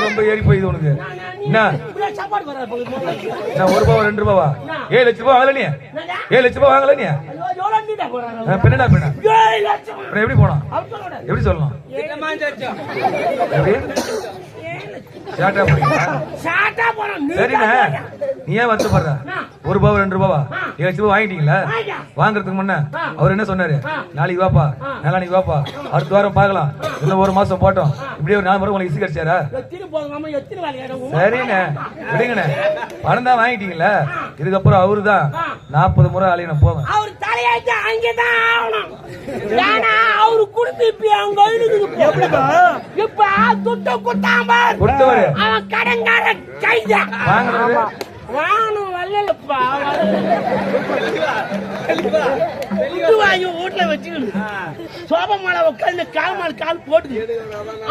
ரொம்ப ஏறி போயிது உனக்கு. என்ன சாப்பாடு வராது. ₹1 ₹2 7 லட்சம் ரூபாய் வாங்கல நீ? 7 லட்சம் ரூபாய் வாங்கல நீ? பெண்ணா பெண்ணா எப்படி போனோம்? எப்படி சொல்லணும்? சரிண்ணே, நீ ஏன் வருத்தப்படுற? ₹1 ₹2 7 லட்சம் ரூபாய் வாங்கிட்டீங்களா? வாங்குறதுக்கு முன்ன அவர் என்ன சொன்னாரு? நாளைக்கு வாப்பா, நாளைக்கு வாப்பா, அடுத்த வாரம் பாக்கலாம், இன்னும் 1 மாசம் போட்டோம், இப்படியே ஒரு 4 முறை உங்களுக்கு இசை கிடைச்சாரா? சரிண்ணே, விடுங்கண்ணே, பணம் தான் வாங்கிட்டீங்களா? இதுக்கப்புறம் அவரு தான் 40 முறை அலையணும். போங்க. அவர் தலையாச்சு அங்கதான் ஆகணும். ஏன்னா அவரு கொடுத்து இப்ப துட்டு கொடுத்தவரு அவன் கடங்கார கைத வாங்கணும் வரலப்பா. வீட்டுல வச்சுக்கணும். சோப மாலை உட்காந்து கால் போட்டு